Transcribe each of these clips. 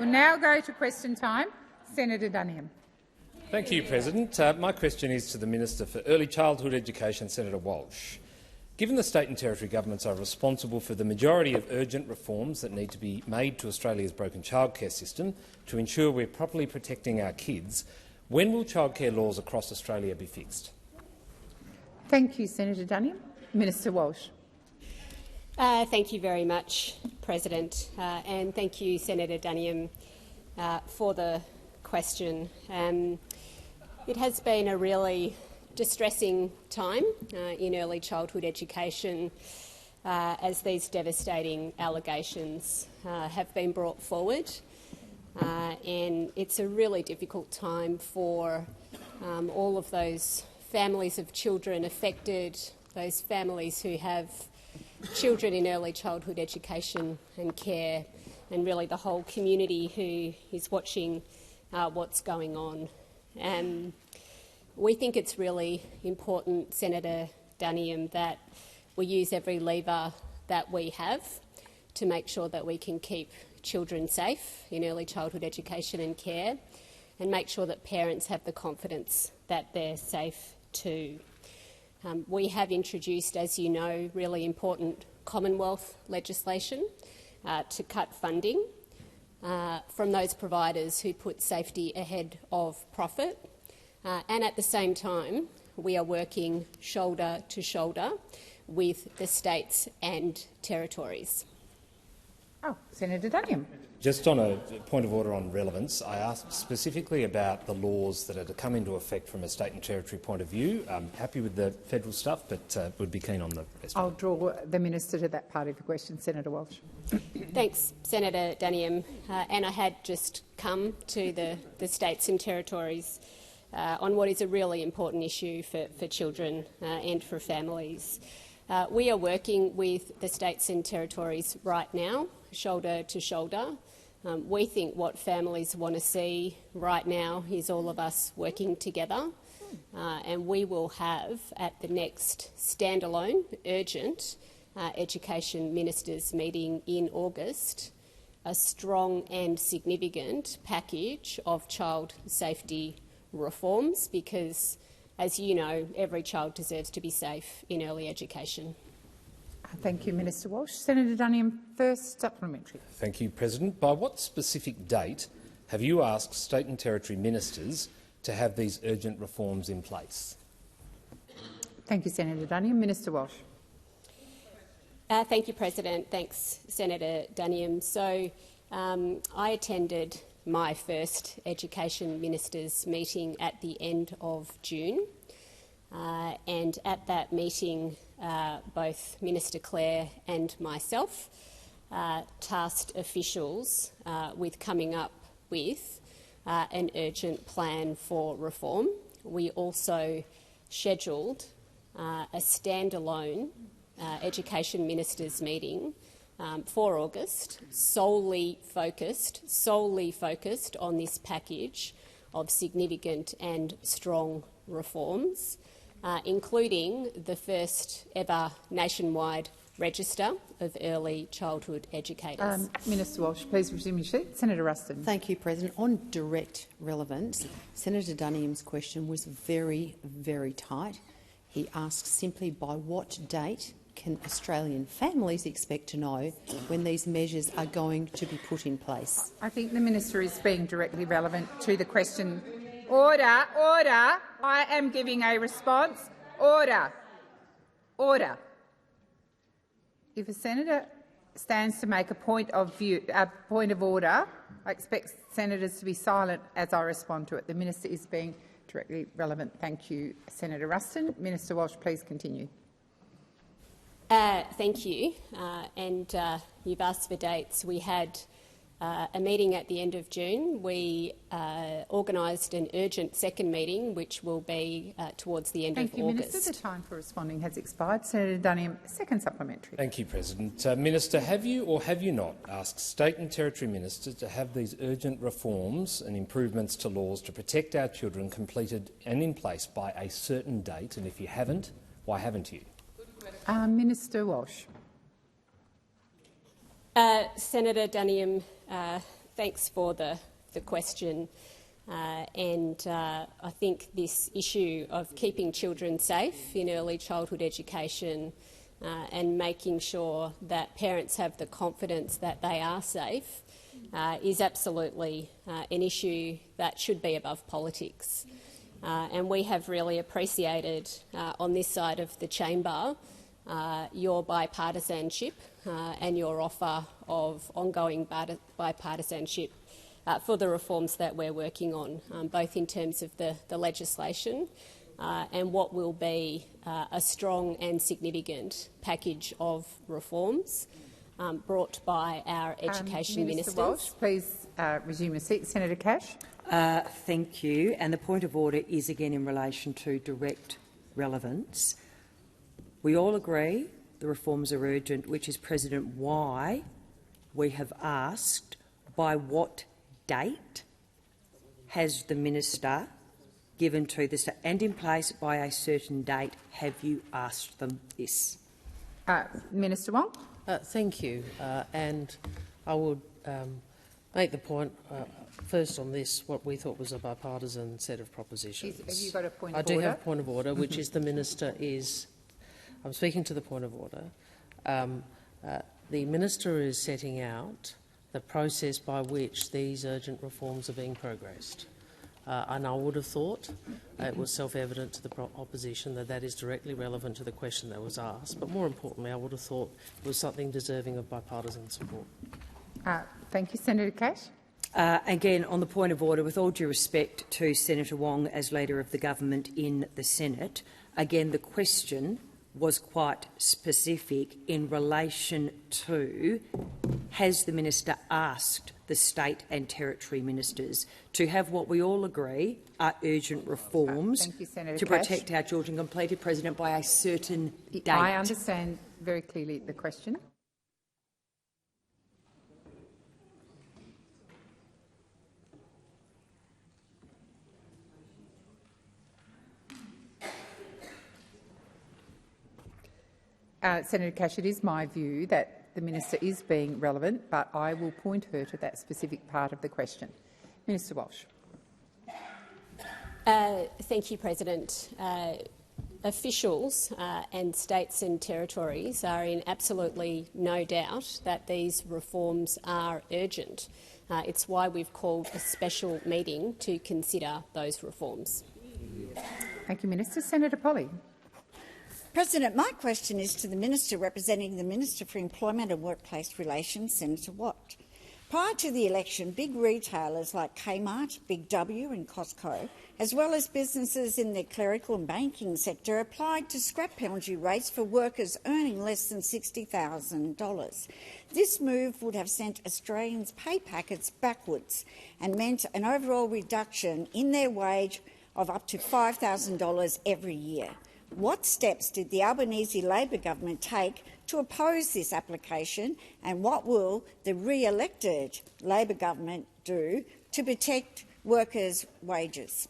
We'll now go to question time. Senator Duniam. Thank you, President. My question is to the Minister for Early Childhood Education, Senator Walsh. Given the state and territory governments are responsible for the majority of urgent reforms that need to be made to Australia's broken childcare system to ensure we're properly protecting our kids, when will childcare laws across Australia be fixed? Thank you, Senator Duniam. Minister Walsh. Thank you very much, President, and thank you, Senator Duniam, for the question. It has been a really distressing time in early childhood education as these devastating allegations have been brought forward, and it's a really difficult time for all of those families of children affected, those families who have children in early childhood education and care, and really the whole community who is watching what's going on. We think it's really important, Senator Duniam, that we use every lever that we have to make sure that we can keep children safe in early childhood education and care, and make sure that parents have the confidence that they're safe too. We have introduced, as you know, really important Commonwealth legislation to cut funding from those providers who put safety ahead of profit. And at the same time, we are working shoulder to shoulder with the states and territories. Senator Duniam. Just on a point of order on relevance, I asked specifically about the laws that are to come into effect from a state and territory point of view. I'm happy with the federal stuff, but would be keen on the rest. I'll draw the minister to that part of the question. Senator Walsh. Thanks, Senator Duniam. And I had just come to the states and territories on what is a really important issue for children and for families. We are working with the states and territories right now, shoulder to shoulder. We think what families want to see right now is all of us working together, and we will have at the next standalone urgent Education Ministers meeting in August a strong and significant package of child safety reforms because, as you know, every child deserves to be safe in early education. Thank you, Minister Walsh. Senator Duniam, first supplementary. Thank you, President. By what specific date have you asked state and territory ministers to have these urgent reforms in place? Thank you, Senator Duniam. Minister Walsh. Thank you, President. Thanks, Senator Duniam. So I attended my first Education Ministers meeting at the end of June. And at that meeting, both Minister Clare and myself tasked officials with coming up with an urgent plan for reform. We also scheduled a standalone Education Ministers meeting for August, solely focused on this package of significant and strong reforms, including the first ever nationwide register of early childhood educators. Minister Walsh, please resume your seat. Senator Ruston. Thank you, President. On direct relevance, Senator Duniam's question was very, very tight. He asked simply by what date can Australian families expect to know when these measures are going to be put in place? I think the minister is being directly relevant to the question. Order, order. I am giving a response. Order. Order. If a senator stands to make a point of order, I expect senators to be silent as I respond to it. The minister is being directly relevant. Thank you, Senator Ruston. Minister Walsh, please continue. Thank you. And you've asked for dates. We had a meeting at the end of June. We organised an urgent second meeting, which will be towards the end of August. Thank you, Minister. The time for responding has expired. Senator Duniam, second supplementary. Thank you, President. Minister, have you or have you not asked state and territory ministers to have these urgent reforms and improvements to laws to protect our children completed and in place by a certain date? And if you haven't, why haven't you? Minister Walsh. Senator Duniam, Thanks for the question. I think this issue of keeping children safe in early childhood education and making sure that parents have the confidence that they are safe is absolutely an issue that should be above politics. And we have really appreciated on this side of the chamber your bipartisanship and your offer of ongoing bipartisanship for the reforms that we're working on, both in terms of the legislation and what will be a strong and significant package of reforms brought by our education Minister ministers. Walsh, please resume your seat. Senator Cash. Thank you. And the point of order is again in relation to direct relevance. We all agree the reforms are urgent, which is, President, why we have asked by what date has the minister given to the state, and in place by a certain date have you asked them this? Minister Wong. Thank you. And I would make the point first on this, what we thought was a bipartisan set of propositions. Have you got a point of order? I do have a point of order, which is the minister is. I'm speaking to the point of order. The minister is setting out the process by which these urgent reforms are being progressed. And I would have thought it was self-evident to the opposition that that is directly relevant to the question that was asked. But more importantly, I would have thought it was something deserving of bipartisan support. Thank you. Senator Cash. Again, on the point of order, with all due respect to Senator Wong as Leader of the Government in the Senate, again, the question was quite specific in relation to, has the minister asked the state and territory ministers to have what we all agree are urgent reforms to protect our children completed, President, by a certain date? I understand very clearly the question. Senator Cash, it is my view that the minister is being relevant, but I will point her to that specific part of the question. Minister Walsh. Thank you, President. Officials and states and territories are in absolutely no doubt that these reforms are urgent. It's why we've called a special meeting to consider those reforms. Thank you, Minister. Senator Polley. President, my question is to the Minister representing the Minister for Employment and Workplace Relations, Senator Watt. Prior to the election, big retailers like Kmart, Big W and Costco, as well as businesses in the clerical and banking sector, applied to scrap penalty rates for workers earning less than $60,000. This move would have sent Australians' pay packets backwards and meant an overall reduction in their wage of up to $5,000 every year. What steps did the Albanese Labor government take to oppose this application, and what will the re-elected Labor government do to protect workers' wages?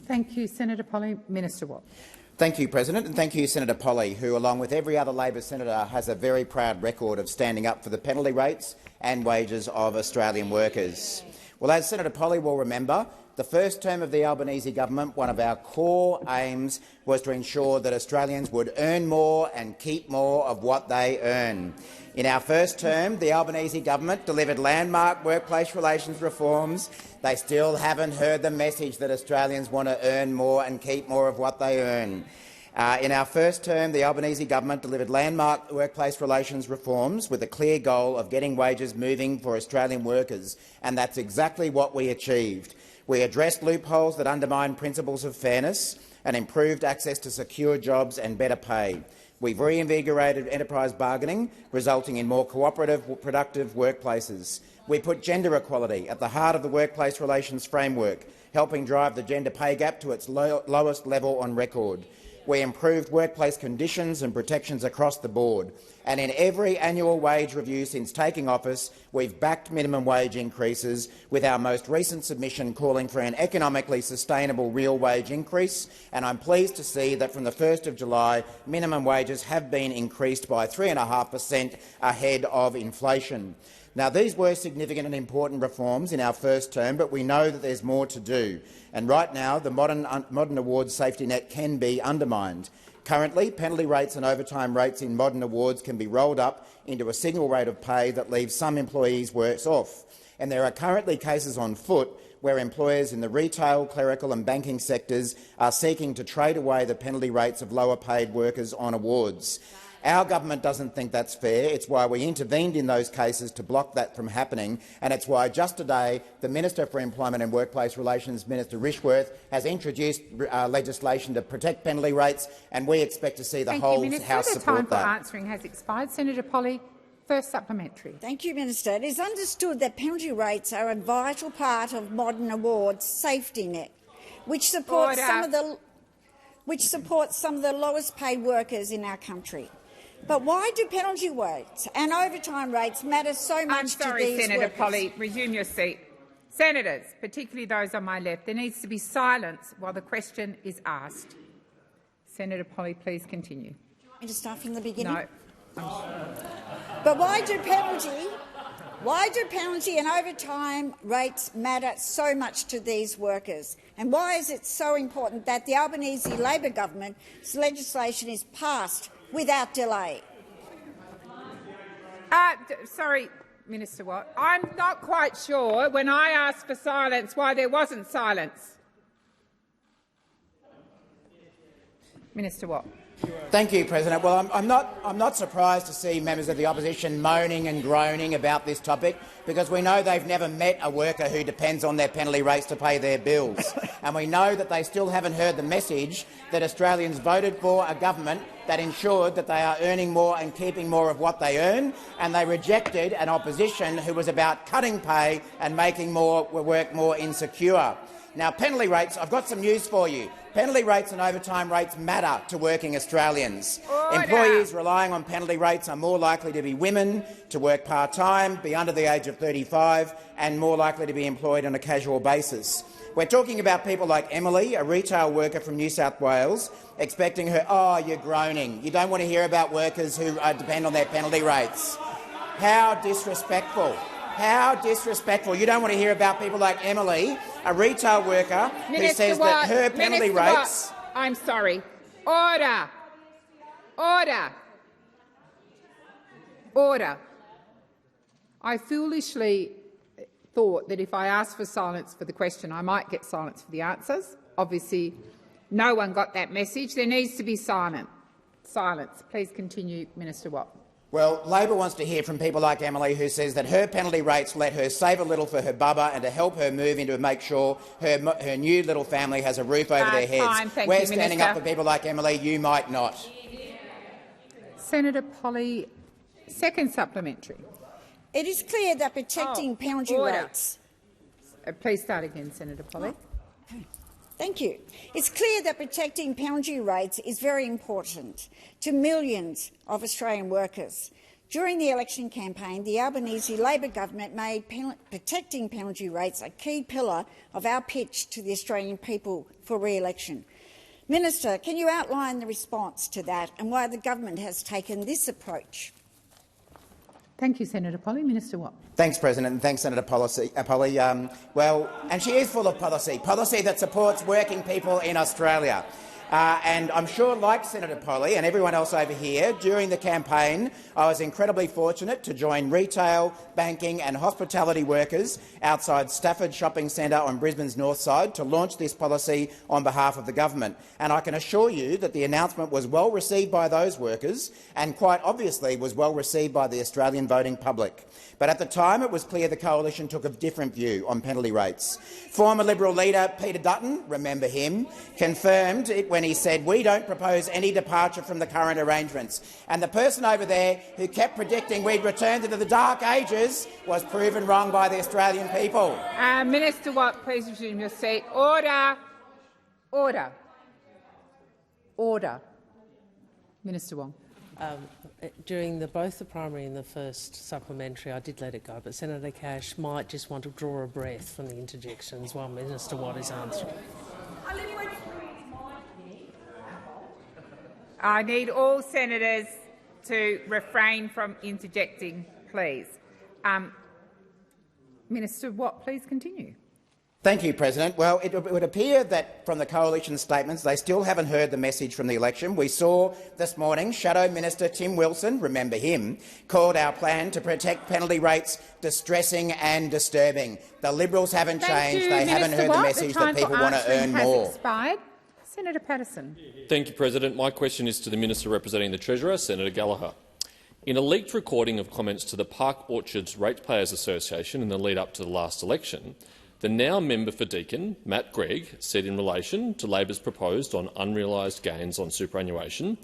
Thank you, Senator Polley. Minister Watt. Thank you, President, and thank you, Senator Polley, who, along with every other Labor senator, has a very proud record of standing up for the penalty rates and wages of Australian workers. Well, as Senator Polley will remember, the first term of the Albanese government, one of our core aims was to ensure that Australians would earn more and keep more of what they earn. In our first term, the Albanese government delivered landmark workplace relations reforms. They still haven't heard the message that Australians want to earn more and keep more of what they earn. In our first term, the Albanese government delivered landmark workplace relations reforms with a clear goal of getting wages moving for Australian workers, and that's exactly what we achieved. We addressed loopholes that undermine principles of fairness and improved access to secure jobs and better pay. We've reinvigorated enterprise bargaining, resulting in more cooperative, productive workplaces. We put gender equality at the heart of the workplace relations framework, helping drive the gender pay gap to its lowest level on record. We improved workplace conditions and protections across the board. And in every annual wage review since taking office, we've backed minimum wage increases, with our most recent submission calling for an economically sustainable real wage increase. And I'm pleased to see that from the 1st of July, minimum wages have been increased by 3.5% ahead of inflation. Now, these were significant and important reforms in our first term, but we know that there's more to do. And right now, the modern awards safety net can be undermined. Currently, penalty rates and overtime rates in modern awards can be rolled up into a single rate of pay that leaves some employees worse off. And there are currently cases on foot where employers in the retail, clerical and banking sectors are seeking to trade away the penalty rates of lower-paid workers on awards. Our government doesn't think that's fair. It's why we intervened in those cases to block that from happening, and it's why just today the Minister for Employment and Workplace Relations, Minister Rishworth, has introduced legislation to protect penalty rates, and we expect to see the whole House support that. The time for answering has expired. Senator Polley, first supplementary. Thank you, Minister. It is understood that penalty rates are a vital part of modern awards safety net, which supports some of the lowest-paid workers in our country. But why do penalty rates and overtime rates matter so much to these Senator workers? Polley, resume your seat. Senators, particularly those on my left, there needs to be silence while the question is asked. Senator Polley, please continue. Want me to start from the beginning? No. But why do penalty and overtime rates matter so much to these workers? And why is it so important that the Albanese Labor government's legislation is passed without delay? Sorry, Minister Watt. I'm not quite sure, when I asked for silence, why there wasn't silence. Minister Watt. Thank you, President. Well, I'm not surprised to see members of the opposition moaning and groaning about this topic, because we know they've never met a worker who depends on their penalty rates to pay their bills. And we know that they still haven't heard the message that Australians voted for a government that ensured that they are earning more and keeping more of what they earn, and they rejected an opposition who was about cutting pay and making work more insecure. Now, penalty rates, I've got some news for you. Penalty rates and overtime rates matter to working Australians. Order. Employees relying on penalty rates are more likely to be women, to work part-time, be under the age of 35 and more likely to be employed on a casual basis. We're talking about people like Emily, a retail worker from New South Wales, expecting her— oh, you're groaning. You don't want to hear about workers who depend on their penalty rates. How disrespectful. How disrespectful. You don't want to hear about people like Emily, a retail worker who says that her penalty rates— I'm sorry. Order. Order. Order. I foolishly thought that if I asked for silence for the question, I might get silence for the answers. Obviously, no one got that message. There needs to be silence. Please continue, Minister Watt. Well, Labor wants to hear from people like Emily, who says that her penalty rates let her save a little for her bubba and to help her move into make sure her new little family has a roof over their heads. We're standing up for people like Emily. You might not. Senator Polley, second supplementary. It is clear that protecting penalty rates— Please start again, Senator Polley. Thank you. It's clear that protecting penalty rates is very important to millions of Australian workers. During the election campaign, the Albanese Labor government made protecting penalty rates a key pillar of our pitch to the Australian people for re-election. Minister, can you outline the response to that and why the government has taken this approach? Thank you, Senator Polley. Minister Watt. Thanks, President, and thanks, Senator Polley. And she is full of policy that supports working people in Australia. And I'm sure, like Senator Polley and everyone else over here, during the campaign I was incredibly fortunate to join retail, banking and hospitality workers outside Stafford Shopping Centre on Brisbane's north side to launch this policy on behalf of the government. And I can assure you that the announcement was well received by those workers and quite obviously was well received by the Australian voting public. But at the time it was clear the coalition took a different view on penalty rates. Former Liberal leader Peter Dutton, remember him, confirmed it when he said, "We don't propose any departure from the current arrangements." And the person over there who kept predicting we'd returned into the dark ages was proven wrong by the Australian people. Minister Watt, please resume your seat. Order. Order. Order. Minister Wong. During both the primary and the first supplementary, I did let it go, but Senator Cash might just want to draw a breath from the interjections while Minister Watt is answering. I need all senators to refrain from interjecting, please. Minister Watt, please continue. Thank you, President. Well, it would appear that from the coalition statements they still haven't heard the message from the election. We saw this morning Shadow Minister Tim Wilson, remember him, called our plan to protect penalty rates distressing and disturbing. The Liberals haven't changed. They haven't heard the message that people want to earn more. Expired. Senator Patterson. Thank you, President. My question is to the Minister representing the Treasurer, Senator Gallagher. In a leaked recording of comments to the Park Orchards Ratepayers Association in the lead-up to the last election, the now member for Deakin, Matt Gregg, said in relation to Labor's proposed on unrealised gains on superannuation,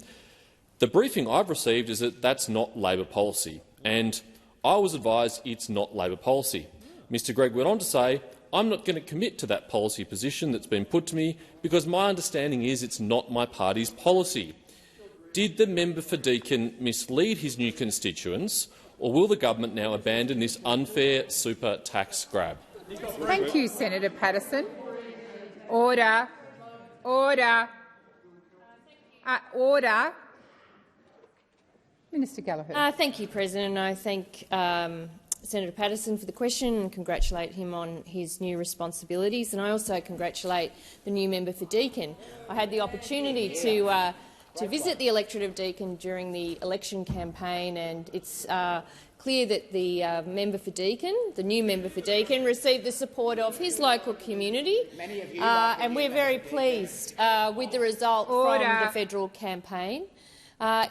"The briefing I've received is that that's not Labor policy, and I was advised it's not Labor policy." Mr Gregg went on to say, "I'm not going to commit to that policy position that's been put to me because my understanding is it's not my party's policy." Did the member for Deakin mislead his new constituents, or will the government now abandon this unfair super tax grab? Thank you, Senator Patterson. Order. Order. Order. Minister Gallagher. Thank you, President. I thank Senator Patterson for the question and congratulate him on his new responsibilities. And I also congratulate the new member for Deakin. I had the opportunity to visit the electorate of Deakin during the election campaign, and it's clear that the member for Deakin, the new member for Deakin, received the support of his local community, and we're very pleased with the result from the federal campaign.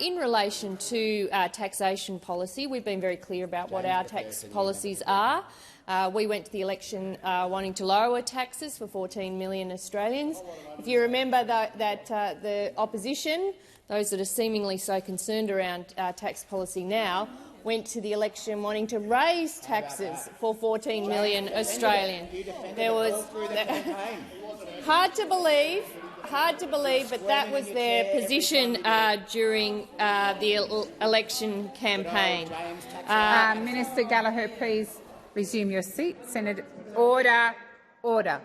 In relation to taxation policy, we've been very clear about what our tax policies are. We went to the election wanting to lower taxes for 14 million Australians. If you remember that the opposition, those that are seemingly so concerned around tax policy now, went to the election wanting to raise taxes for 14 million Australians. There was hard to believe, but that was their position during the election campaign. Minister Gallagher, please resume your seat. Senator, order, order,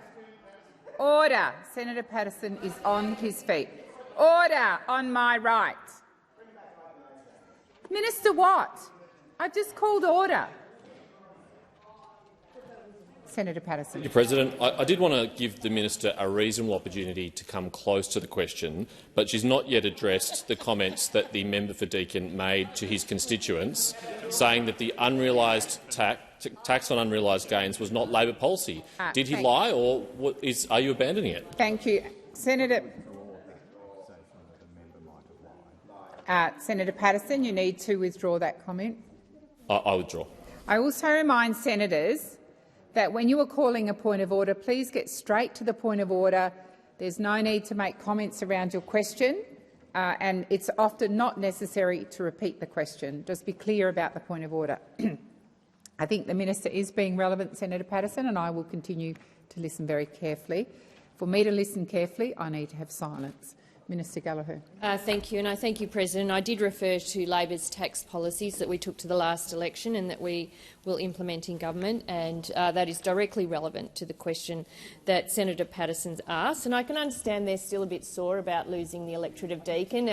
order. Senator Patterson is on his feet. Order on my right. Minister Watt, I've just called order. Senator Patterson. Mr President, I did want to give the minister a reasonable opportunity to come close to the question, but she's not yet addressed the comments that the member for Deakin made to his constituents, saying that the unrealised tax on unrealised gains was not Labor policy. Did he lie, or are you abandoning it? Thank you, Senator. Senator Patterson, you need to withdraw that comment. I withdraw. I also remind senators that when you are calling a point of order, please get straight to the point of order. There's no need to make comments around your question, and it's often not necessary to repeat the question. Just be clear about the point of order. I think the minister is being relevant, Senator Patterson, and I will continue to listen very carefully. For me to listen carefully, I need to have silence. Minister Gallagher. Thank you, and I thank you, President. I did refer to Labor's tax policies that we took to the last election and that we will implement in government, and that is directly relevant to the question that Senator Patterson's asked. And I can understand they're still a bit sore about losing the electorate of Deakin,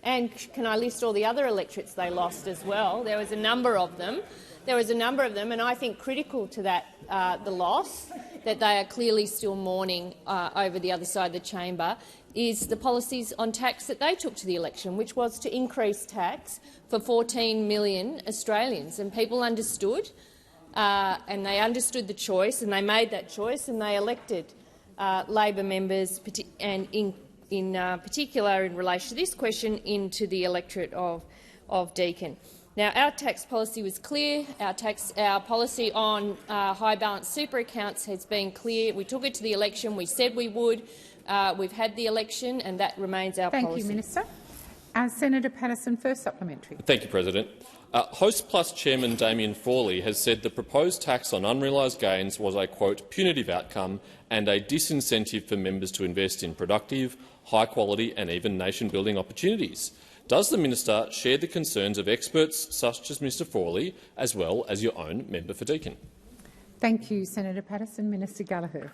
and can I list all the other electorates they lost as well? There was a number of them. And I think critical to that, the loss, that they are clearly still mourning over the other side of the chamber, is the policies on tax that they took to the election, which was to increase tax for 14 million Australians. And people understood, and they understood the choice, and they made that choice, and they elected Labor members, and in particular in relation to this question, into the electorate of Deakin. Now, our tax policy was clear. Our policy on high balance super accounts has been clear. We took it to the election. We said we would. We've had the election, and that remains our policy. Thank you, Minister. Senator Patterson, first supplementary. Thank you, President. Host Plus Chairman Damien Frawley has said the proposed tax on unrealised gains was a, quote, punitive outcome and a disincentive for members to invest in productive, high-quality and even nation-building opportunities. Does the minister share the concerns of experts such as Mr Frawley, as well as your own member for Deakin? Thank you, Senator Patterson. Minister Gallagher.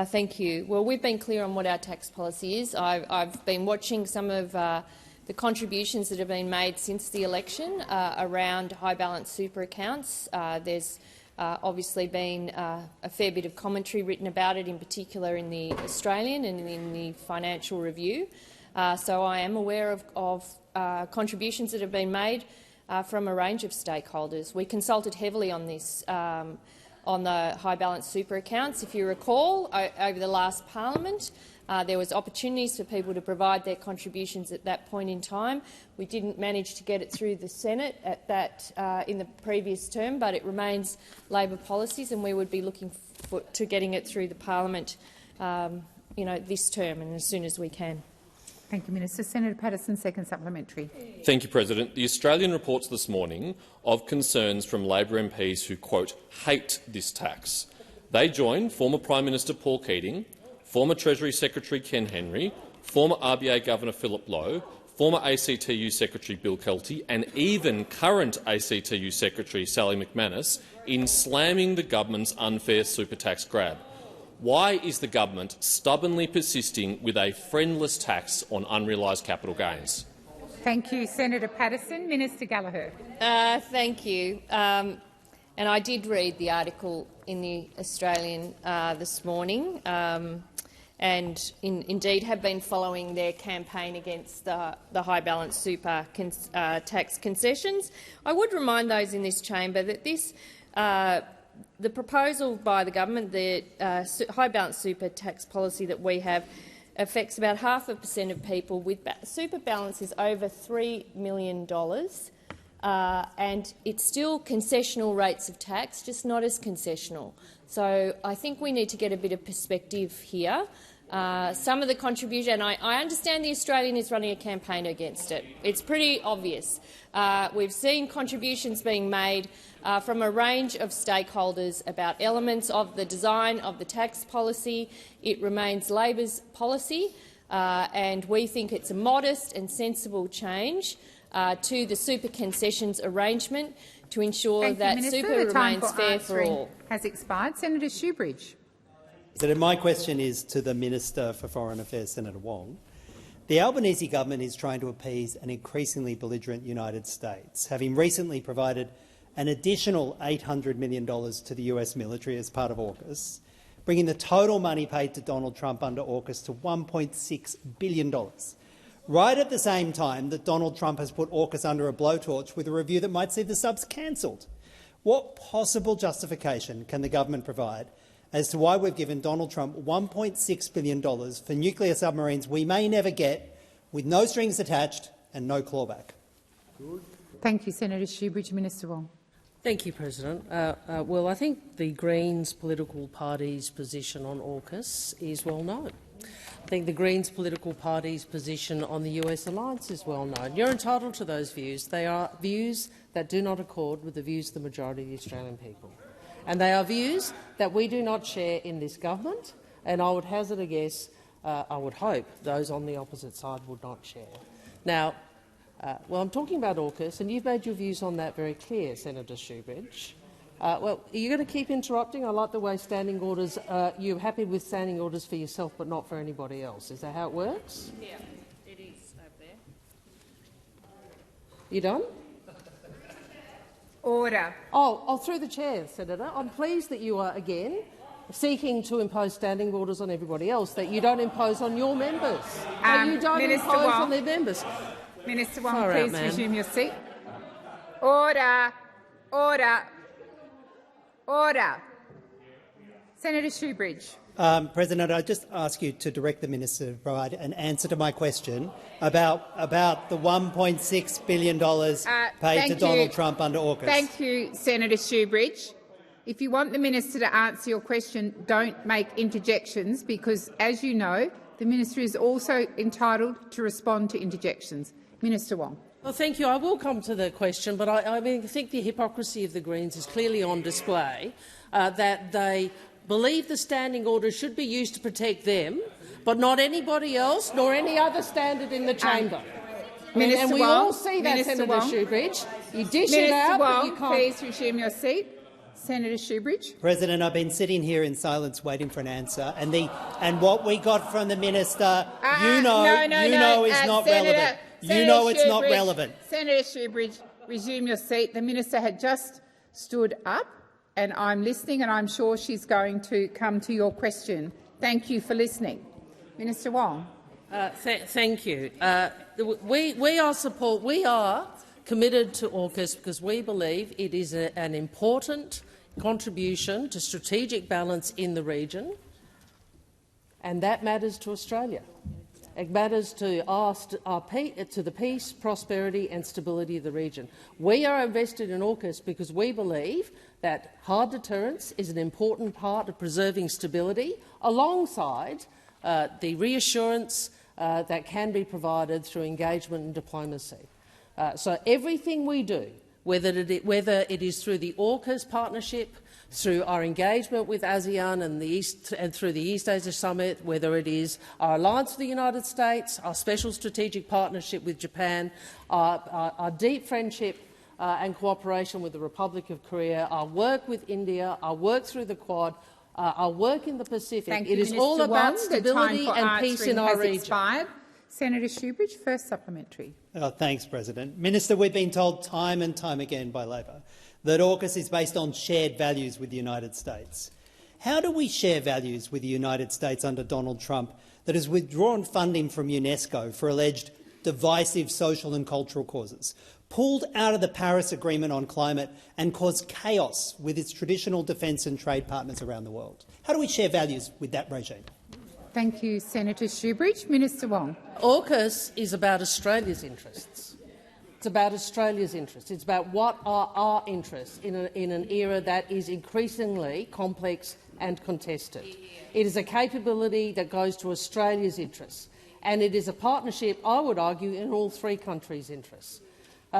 Thank you. Well, we've been clear on what our tax policy is. I've been watching some of the contributions that have been made since the election around high balance super accounts. There's obviously been a fair bit of commentary written about it, in particular in the Australian and in the Financial Review. So I am aware of contributions that have been made from a range of stakeholders. We consulted heavily on this on the high balance super accounts. If you recall, over the last parliament, there was opportunities for people to provide their contributions at that point in time. We didn't manage to get it through the Senate at that in the previous term, but it remains Labor policies, and we would be looking to getting it through the parliament, this term and as soon as we can. Thank you, Minister. Senator Patterson, second supplementary. Thank you, President. The Australian reports this morning of concerns from Labor MPs who, quote, hate this tax. They join former Prime Minister Paul Keating, former Treasury Secretary Ken Henry, former RBA Governor Philip Lowe, former ACTU Secretary Bill Kelty and even current ACTU Secretary Sally McManus in slamming the government's unfair super tax grab. Why is the government stubbornly persisting with a friendless tax on unrealised capital gains? Thank you, Senator Patterson. Minister Gallagher. Thank you. And I did read the article in the Australian this morning, and indeed have been following their campaign against the high balance super tax concessions. I would remind those in this chamber that this. The proposal by the government, the high balance super tax policy that we have, affects about 0.5% of people with super balances over $3 million, and it's still concessional rates of tax, just not as concessional. So I think we need to get a bit of perspective here. Some of the contribution, and I understand the Australian is running a campaign against it. It's pretty obvious. We've seen contributions being made from a range of stakeholders about elements of the design of the tax policy. It remains Labor's policy, and we think it's a modest and sensible change to the super concessions arrangement to ensure that super remains fair for all. Has expired. Senator Shoebridge. My question is to the Minister for Foreign Affairs, Senator Wong. The Albanese government is trying to appease an increasingly belligerent United States, having recently provided an additional $800 million to the US military as part of AUKUS, bringing the total money paid to Donald Trump under AUKUS to $1.6 billion, right at the same time that Donald Trump has put AUKUS under a blowtorch with a review that might see the subs cancelled. What possible justification can the government provide as to why we've given Donald Trump $1.6 billion for nuclear submarines we may never get, with no strings attached and no clawback? Thank you, Senator Shoebridge. Minister Wong. Thank you, President. Well, I think the Greens political party's position on AUKUS is well known. I think the Greens political party's position on the US alliance is well known. You're entitled to those views. They are views that do not accord with the views of the majority of the Australian people. And they are views that we do not share in this government, and I would hazard a guess, I would hope, those on the opposite side would not share. Now, well, I'm talking about AUKUS, and you've made your views on that very clear, Senator Shoebridge. Well, are you going to keep interrupting? I like the way standing orders. You're happy with standing orders for yourself, but not for anybody else. Is that how it works? Yeah, it is over there. You done? Order. Oh, through the chair, Senator. I'm pleased that you are again seeking to impose standing orders on everybody else that you don't impose on your members. That you don't Minister impose Wong. on their members. Minister Wong, Far please out, resume your seat. Order. Order. Order. Senator Shoebridge. President, I just ask you to direct the minister to provide an answer to my question about the $1.6 billion paid to Donald Trump under AUKUS. Thank you, Senator Shoebridge. If you want the minister to answer your question, don't make interjections because, as you know, the minister is also entitled to respond to interjections. Minister Wong. Well, thank you. I will come to the question, but I think the hypocrisy of the Greens is clearly on display, that they believe the standing order should be used to protect them, but not anybody else nor any other standard in the chamber. And we all see that, Senator Shoebridge. You dish it out, but you can't. Please resume your seat. Senator Shoebridge. President, I've been sitting here in silence waiting for an answer, and what we got from the minister, is not relevant. You know it's not relevant. Senator Shoebridge, resume your seat. The minister had just stood up and I'm listening, and I'm sure she's going to come to your question. Thank you for listening. Minister Wong. Thank you. We are committed to AUKUS because we believe it is an important contribution to strategic balance in the region, and that matters to Australia. It matters to the peace, prosperity and stability of the region. We are invested in AUKUS because we believe that hard deterrence is an important part of preserving stability, alongside the reassurance that can be provided through engagement and diplomacy. So everything we do, whether it is through the AUKUS partnership, through our engagement with ASEAN and through the East Asia Summit, whether it is our alliance with the United States, our special strategic partnership with Japan, our deep friendship and cooperation with the Republic of Korea, our work with India, our work through the Quad, our work in the Pacific. Thank it you, is Minister all about Wong. stability and peace in our region. Expired. Senator Shoebridge, first supplementary. Thanks, President. Minister, we've been told time and time again by Labor that AUKUS is based on shared values with the United States. How do we share values with the United States under Donald Trump that has withdrawn funding from UNESCO for alleged divisive social and cultural causes, pulled out of the Paris Agreement on climate and caused chaos with its traditional defence and trade partners around the world? How do we share values with that regime? Thank you, Senator Shoebridge. Minister Wong. AUKUS is about Australia's interests. It's about Australia's interests. It's about what are our interests in an era that is increasingly complex and contested. It is a capability that goes to Australia's interests, and it is a partnership, I would argue, in all three countries' interests.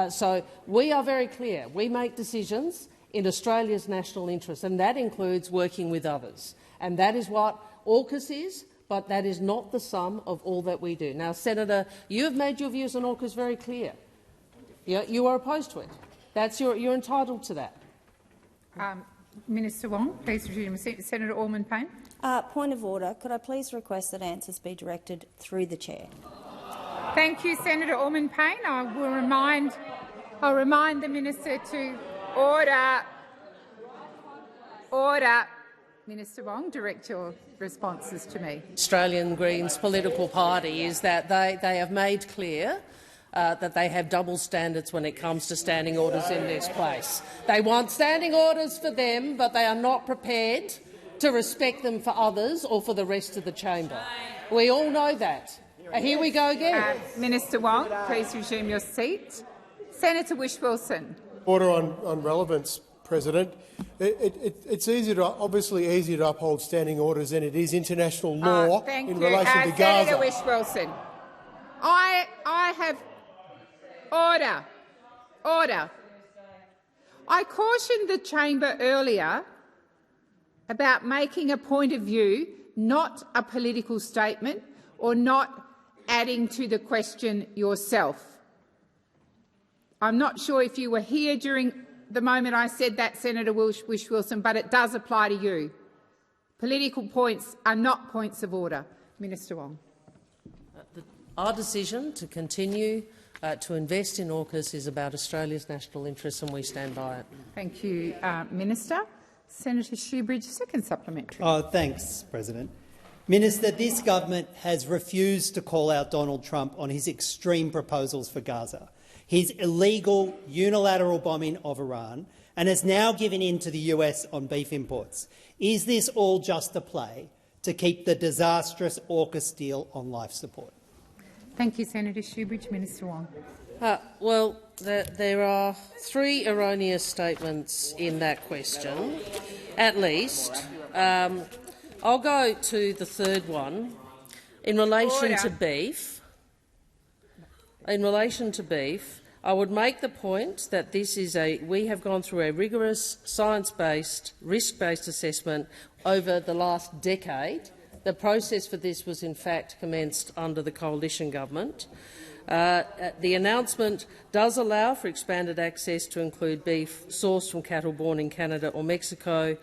So we are very clear. We make decisions in Australia's national interest, and that includes working with others. And that is what AUKUS is, but that is not the sum of all that we do. Now, Senator, you have made your views on AUKUS very clear. You are opposed to it. You're entitled to that. Minister Wong, please resume. Senator Allman-Payne. Point of order. Could I please request that answers be directed through the chair? Thank you, Senator Allman-Payne. I'll remind the minister to order. Order. Minister Wong, direct your responses to me. Australian Greens political party is that they have made clear that they have double standards when it comes to standing orders in this place. They want standing orders for them, but they are not prepared to respect them for others or for the rest of the chamber. We all know that. Here we go again. Minister Wong, please resume your seat. Senator Whish-Wilson. Order on relevance, President. It's obviously easier to uphold standing orders than it is international law in relation to Gaza. Senator Whish-Wilson, I have order. I cautioned the chamber earlier about making a point of view, not a political statement, or not adding to the question yourself. I'm not sure if you were here during the moment I said that, Senator Whish-Wilson, but it does apply to you. Political points are not points of order. Minister Wong. Our decision to continue to invest in AUKUS is about Australia's national interests, and we stand by it. Thank you, Minister. Senator Shoebridge, second supplementary. Thanks, President. Minister, this government has refused to call out Donald Trump on his extreme proposals for Gaza, his illegal unilateral bombing of Iran, and has now given in to the US on beef imports. Is this all just a play to keep the disastrous AUKUS deal on life support? Thank you, Senator Shoebridge. Minister Wong. Well, there are three erroneous statements in that question, at least. I'll go to the third one. In relation to beef, I would make the point that we have gone through a rigorous, science-based, risk-based assessment over the last decade. The process for this was in fact commenced under the coalition government. The announcement does allow for expanded access to include beef sourced from cattle born in Canada or Mexico,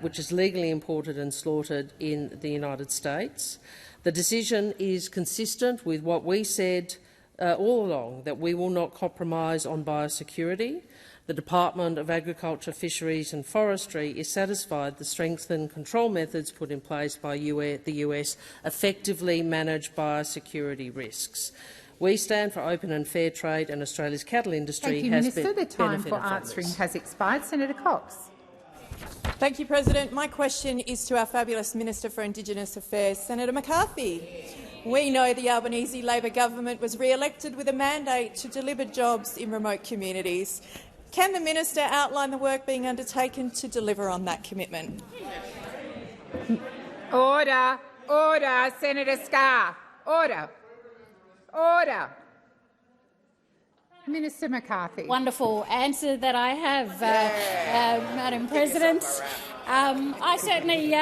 which is legally imported and slaughtered in the United States. The decision is consistent with what we said all along, that we will not compromise on biosecurity. The Department of Agriculture, Fisheries and Forestry is satisfied the strengthened control methods put in place by the US effectively manage biosecurity risks. We stand for open and fair trade, and Australia's cattle industry Thank you, has Minister. The time for answering has expired. Senator Cox. Thank you, President. My question is to our fabulous Minister for Indigenous Affairs, Senator McCarthy. We know the Albanese Labor government was re-elected with a mandate to deliver jobs in remote communities. Can the minister outline the work being undertaken to deliver on that commitment? Order. Order. Senator Scarr. Order. Order. Minister McCarthy. Wonderful answer that I have, Madam President. I certainly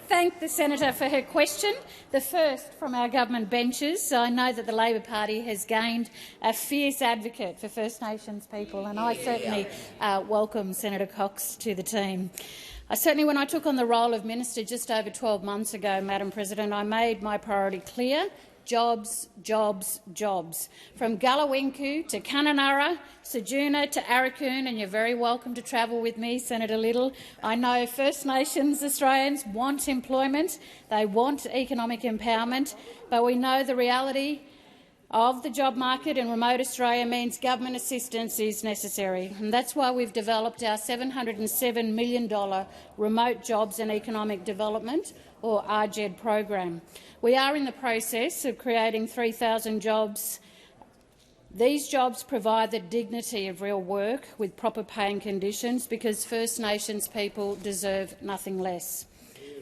thank the senator for her question, the first from our government benches. I know that the Labor Party has gained a fierce advocate for First Nations people, and I certainly welcome Senator Cox to the team. When I took on the role of minister just over 12 months ago, Madam President, I made my priority clear: jobs, jobs, jobs. From Gallawinku to Kununurra, Ceduna to Arakoon, and you're very welcome to travel with me, Senator Little. I know First Nations Australians want employment, they want economic empowerment, but we know the reality of the job market in remote Australia means government assistance is necessary. And that's why we've developed our $707 million Remote Jobs and Economic Development, or RJED program. We are in the process of creating 3,000 jobs. These jobs provide the dignity of real work with proper pay and conditions, because First Nations people deserve nothing less.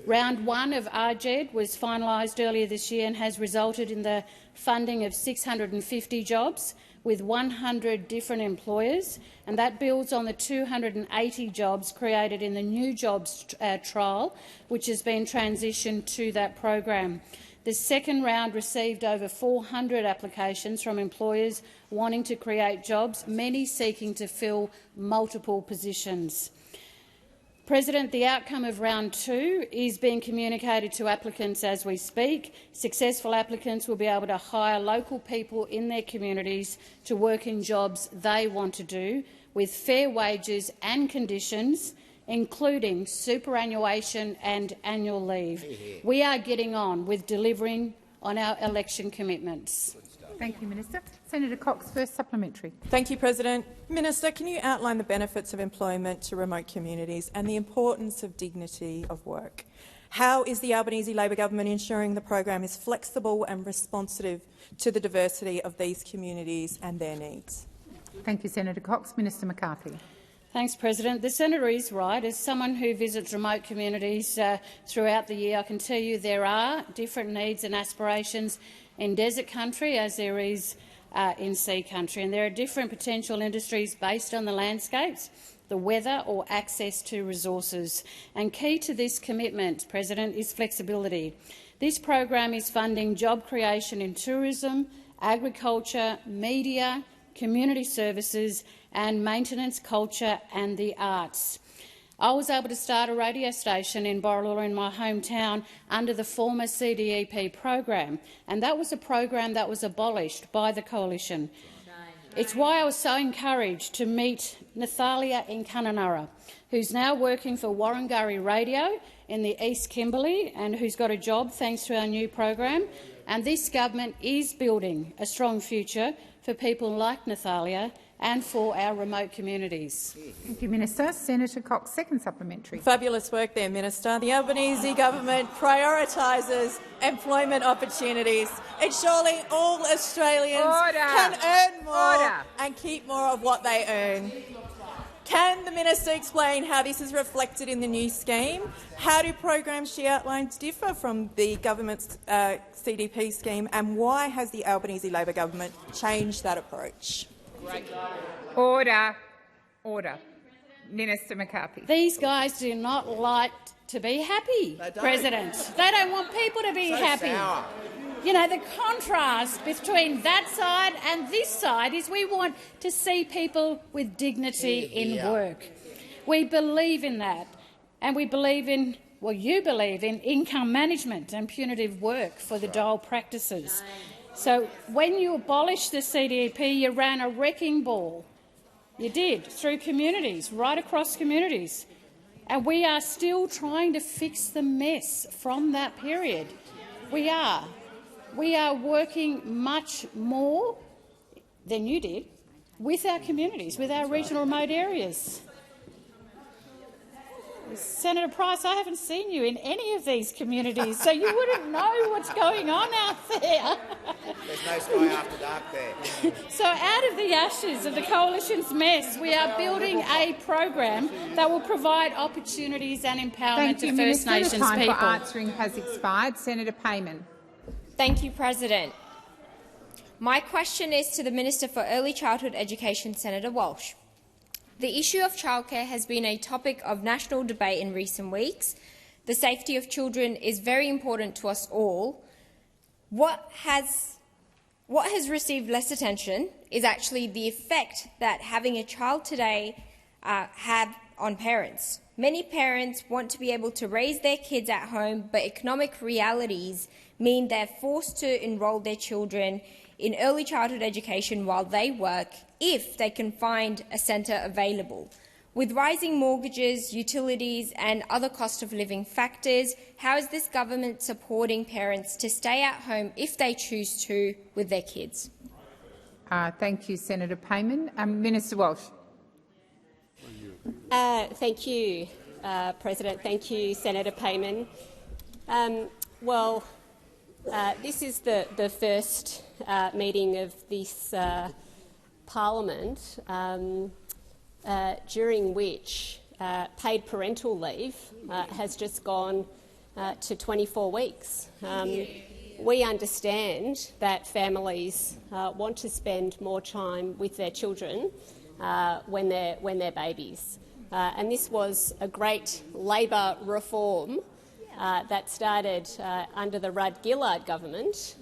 Round 1 of RJED was finalised earlier this year and has resulted in the funding of 650 jobs with 100 different employers, and that builds on the 280 jobs created in the new jobs trial, which has been transitioned to that program. The second round received over 400 applications from employers wanting to create jobs, many seeking to fill multiple positions. President, the outcome of round 2 is being communicated to applicants as we speak. Successful applicants will be able to hire local people in their communities to work in jobs they want to do, with fair wages and conditions, including superannuation and annual leave. We are getting on with delivering on our election commitments. Thank you, Minister. Senator Cox, first supplementary. Thank you, President. Minister, can you outline the benefits of employment to remote communities and the importance of dignity of work? How is the Albanese Labor government ensuring the program is flexible and responsive to the diversity of these communities and their needs? Thank you, Senator Cox. Minister McCarthy. Thanks, President. The senator is right. As someone who visits remote communities throughout the year, I can tell you there are different needs and aspirations in desert country as there is in sea country, and there are different potential industries based on the landscapes, the weather or access to resources. And key to this commitment, President, is flexibility. This program is funding job creation in tourism, agriculture, media, community services and maintenance, culture and the arts. I was able to start a radio station in Borroloola in my hometown under the former CDEP program, and that was a program that was abolished by the Coalition. It's why I was so encouraged to meet Nathalia in Kununurra, who's now working for Warringurri Radio in the East Kimberley and who's got a job thanks to our new program. And this government is building a strong future for people like Nathalia and for our remote communities. Thank you, Minister. Senator Cox, second supplementary. Fabulous work there, Minister. The Albanese government prioritises employment opportunities. And surely all Australians can earn more and keep more of what they earn. Can the minister explain how this is reflected in the new scheme? How do programs she outlines differ from the government's CDP scheme, and why has the Albanese Labor government changed that approach? Order. Order. Minister McCarthy. These guys do not like to be happy, President. They don't want people to be happy. Sour. You know, the contrast between that side and this side is we want to see people with dignity in work. We believe in that, and we believe in, well, you believe in income management and punitive work for the dole practices. So when you abolished the CDEP, you ran a wrecking ball You did, through communities, right across communities. And we are still trying to fix the mess from that period. We are. We are working much more than you did with our communities, with our regional remote areas. Senator Price, I haven't seen you in any of these communities, so you wouldn't know what's going on out there. There's no sky after dark there. So out of the ashes of the Coalition's mess, we are building a program that will provide opportunities and empowerment to First Nations people. The time for answering has expired. Senator Payman. Thank you, President. My question is to the Minister for Early Childhood Education, Senator Walsh. The issue of childcare has been a topic of national debate in recent weeks. The safety of children is very important to us all. What has received less attention is actually the effect that having a child today have on parents. Many parents want to be able to raise their kids at home, but economic realities mean they're forced to enrol their children in early childhood education while they work, if they can find a centre available. With rising mortgages, utilities and other cost of living factors, how is this government supporting parents to stay at home if they choose to with their kids? Thank you, Senator Payman. Minister Walsh. Thank you, President. Thank you, Senator Payman. This is the first meeting of this Parliament during which paid parental leave has just gone to 24 weeks. We understand that families want to spend more time with their children when they're babies. And this was a great Labor reform that started under the Rudd-Gillard government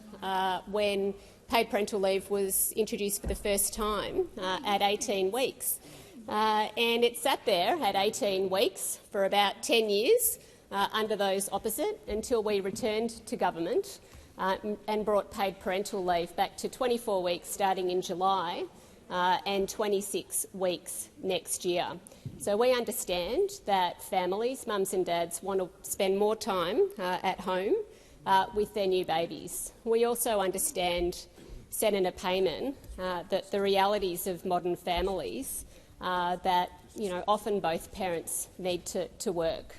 when paid parental leave was introduced for the first time at 18 weeks. And it sat there at 18 weeks for about 10 years under those opposite until we returned to government and brought paid parental leave back to 24 weeks starting in July and 26 weeks next year. So we understand that families, mums and dads, want to spend more time at home with their new babies. We also understand, Senator Payman, that the realities of modern families are that often both parents need to work.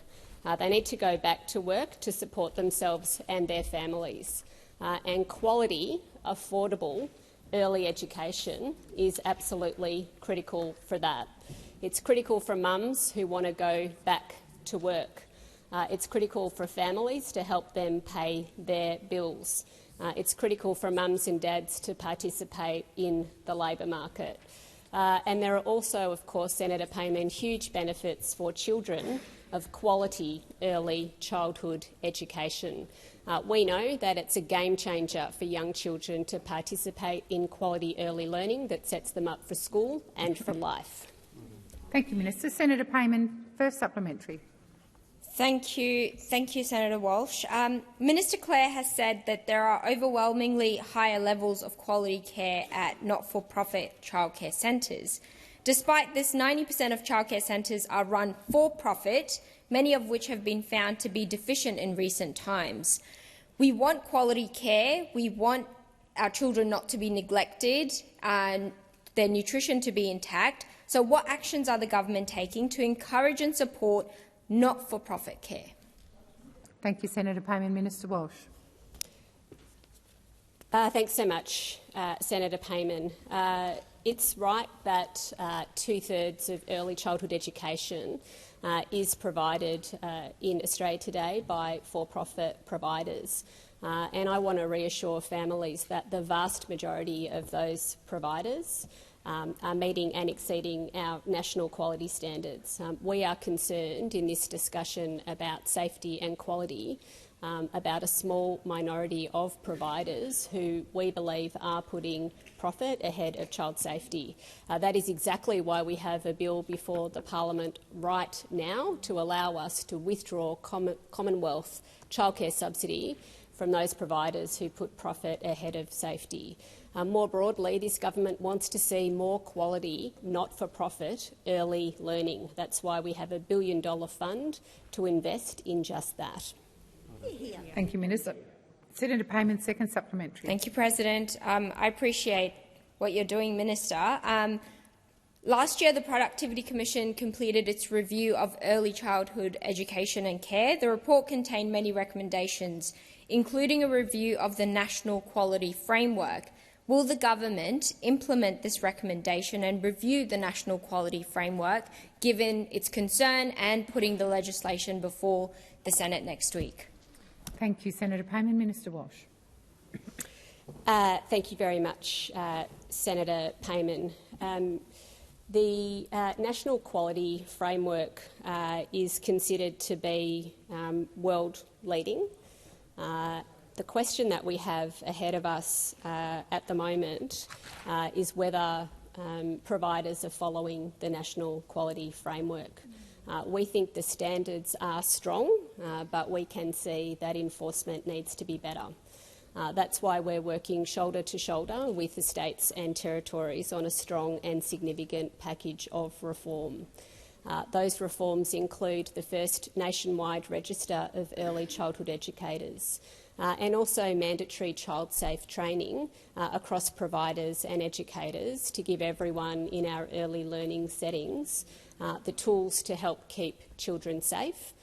They need to go back to work to support themselves and their families. And quality, affordable early education is absolutely critical for that. It's critical for mums who want to go back to work. It's critical for families to help them pay their bills. It's critical for mums and dads to participate in the labour market. And there are also, of course, Senator Payman, huge benefits for children of quality early childhood education. We know that it's a game changer for young children to participate in quality early learning that sets them up for school and for life. Thank you, Minister. Senator Payman, first supplementary. Thank you, Senator Walsh. Minister Clare has said that there are overwhelmingly higher levels of quality care at not-for-profit childcare centres. Despite this, 90% of childcare centres are run for-profit, many of which have been found to be deficient in recent times. We want quality care. We want our children not to be neglected and their nutrition to be intact. So what actions are the government taking to encourage and support not-for-profit care? Thank you, Senator Payman. Minister Walsh. Thanks so much, Senator Payman. It's right that two-thirds of early childhood education is provided in Australia today by for-profit providers. And I want to reassure families that the vast majority of those providers are meeting and exceeding our national quality standards. We are concerned in this discussion about safety and quality about a small minority of providers who we believe are putting profit ahead of child safety. That is exactly why we have a bill before the Parliament right now to allow us to withdraw Commonwealth childcare subsidy from those providers who put profit ahead of safety. More broadly, this government wants to see more quality, not-for-profit, early learning. That's why we have a $1 billion fund to invest in just that. Thank you, Minister. Senator Payman, second supplementary. Thank you, President. I appreciate what you're doing, Minister. Last year, the Productivity Commission completed its review of early childhood education and care. The report contained many recommendations, including a review of the National Quality Framework. Will the government implement this recommendation and review the National Quality Framework, given its concern, and putting the legislation before the Senate next week? Thank you, Senator Payman. Minister Walsh. Thank you very much, Senator Payman. The National Quality Framework is considered to be world-leading. The question that we have ahead of us at the moment is whether providers are following the National Quality Framework. We think the standards are strong, but we can see that enforcement needs to be better. That's why we're working shoulder to shoulder with the states and territories on a strong and significant package of reform. Those reforms include the first nationwide register of early childhood educators, and also mandatory child-safe training across providers and educators to give everyone in our early learning settings the tools to help keep children safe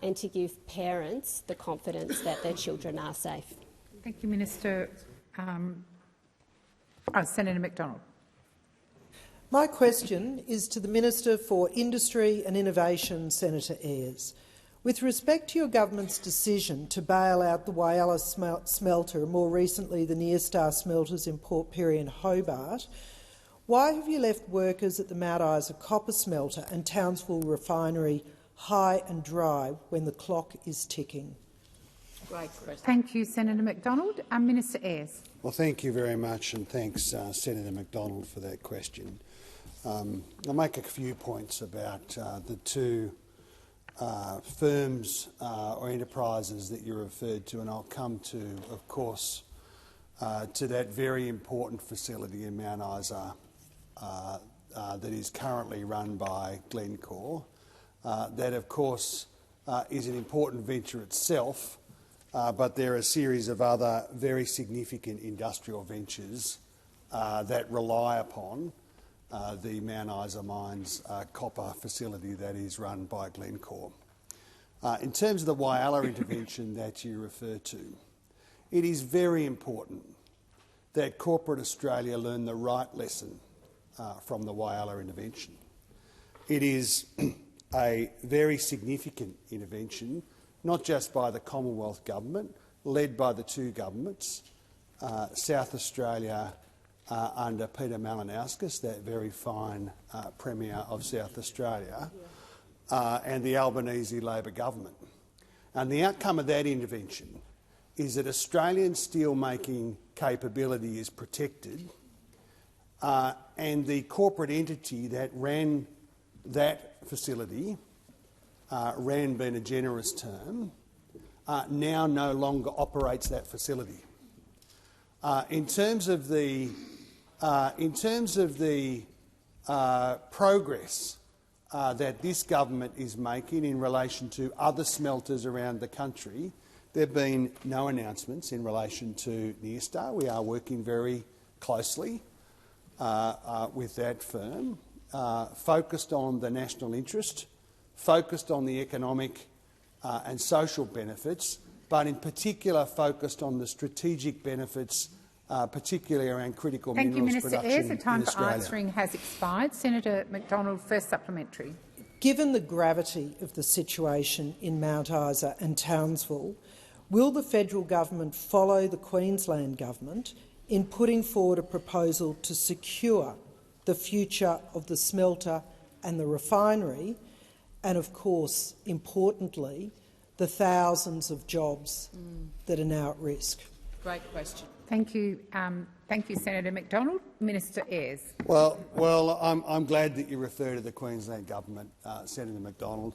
and to give parents the confidence that their children are safe. Thank you, Minister. Senator McDonald. My question is to the Minister for Industry and Innovation, Senator Ayres. With respect to your government's decision to bail out the Whyalla smelter, more recently the Nearstar smelters in Port Pirie and Hobart, why have you left workers at the Mount Isa copper smelter and Townsville refinery high and dry when the clock is ticking? Thank you, Senator McDonald. Minister Ayres. Well, thank you very much, and thanks, Senator McDonald, for that question. I'll make a few points about the two firms or enterprises that you referred to, and I'll come to, of course, to that very important facility in Mount Isa that is currently run by Glencore. That, of course, is an important venture itself, but there are a series of other very significant industrial ventures that rely upon the Mount Isa Mines copper facility that is run by Glencore. In terms of the Whyalla intervention that you refer to, it is very important that corporate Australia learn the right lesson from the Whyalla intervention. It is a very significant intervention, not just by the Commonwealth Government, led by the two governments, South Australia under Peter Malinauskas, that very fine Premier of South Australia, and the Albanese Labor government. And the outcome of that intervention is that Australian steel-making capability is protected, and the corporate entity that ran that facility, ran being a generous term, now no longer operates that facility. In terms of the progress that this government is making in relation to other smelters around the country, there have been no announcements in relation to Nearstar. We are working very closely with that firm, focused on the national interest, focused on the economic and social benefits, but in particular focused on the strategic benefits, particularly around critical minerals production in Australia. Thank you, Minister Ayres. The time for answering has expired. Senator McDonald, first supplementary. Given the gravity of the situation in Mount Isa and Townsville, will the federal government follow the Queensland government in putting forward a proposal to secure the future of the smelter and the refinery, and, of course, importantly, the thousands of jobs that are now at risk? Great question. Thank you. Thank you, Senator McDonald. Minister Ayres. Well, I'm glad that you refer to the Queensland government, Senator McDonald.